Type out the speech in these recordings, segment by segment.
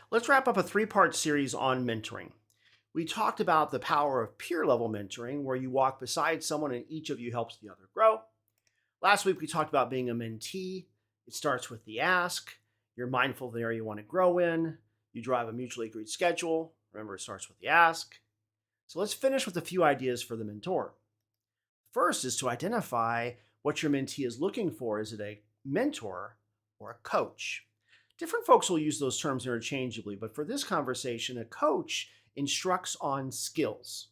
Let's wrap up a three-part series on mentoring. We talked about the power of peer level mentoring, where you walk beside someone and each of you helps the other grow. Last week, we talked about being a mentee. It starts with the ask. You're mindful of the area you want to grow in. You drive a mutually agreed schedule. Remember, it starts with the ask. So let's finish with a few ideas for the mentor. First is to identify what your mentee is looking for. Is it a mentor or a coach? Different folks will use those terms interchangeably, but for this conversation, a coach instructs on skills.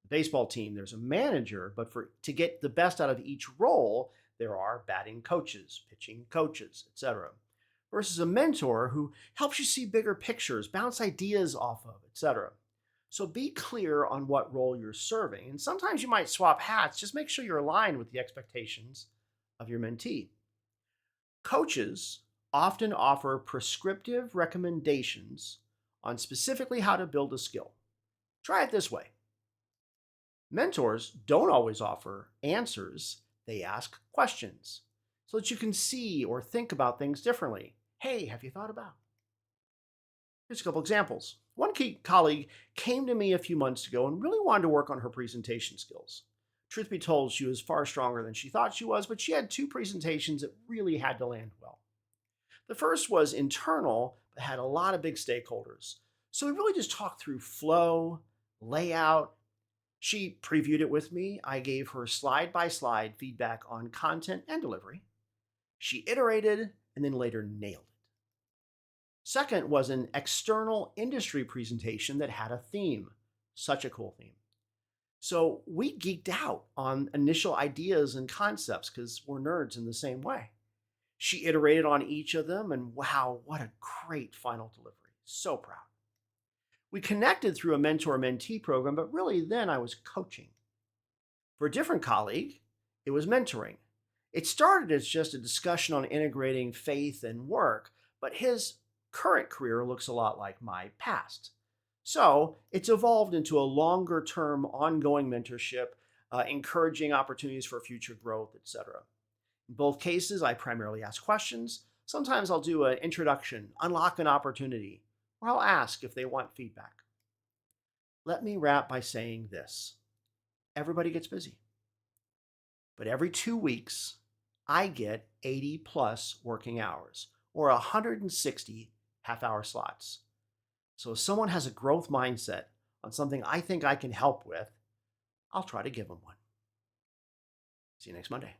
Baseball team, there's a manager, but to get the best out of each role, there are batting coaches, pitching coaches, etc. Versus a mentor who helps you see bigger pictures, bounce ideas off of, etc. So be clear on what role you're serving. And sometimes you might swap hats. Just make sure you're aligned with the expectations of your mentee. Coaches often offer prescriptive recommendations on specifically how to build a skill. Try it this way. Mentors don't always offer answers, they ask questions so that you can see or think about things differently. Hey, have you thought about? Here's a couple examples. One key colleague came to me a few months ago and really wanted to work on her presentation skills. Truth be told, she was far stronger than she thought she was, but she had two presentations that really had to land well. The first was internal, but had a lot of big stakeholders. So we really just talked through flow, layout. She previewed it with me. I gave her slide by slide feedback on content and delivery. She iterated and then later nailed it. Second was an external industry presentation that had a theme. Such a cool theme. So we geeked out on initial ideas and concepts because we're nerds in the same way. She iterated on each of them, and wow, what a great final delivery. So proud. We connected through a mentor mentee program, but really then I was coaching. For a different colleague, it was mentoring. It started as just a discussion on integrating faith and work, but his current career looks a lot like my past. So it's evolved into a longer term, ongoing mentorship, encouraging opportunities for future growth, etc. In both cases, I primarily ask questions. Sometimes I'll do an introduction, unlock an opportunity, or I'll ask if they want feedback. Let me wrap by saying this. Everybody gets busy. But every 2 weeks, I get 80 plus working hours or 160 half-hour slots. So if someone has a growth mindset on something I think I can help with, I'll try to give them one. See you next Monday.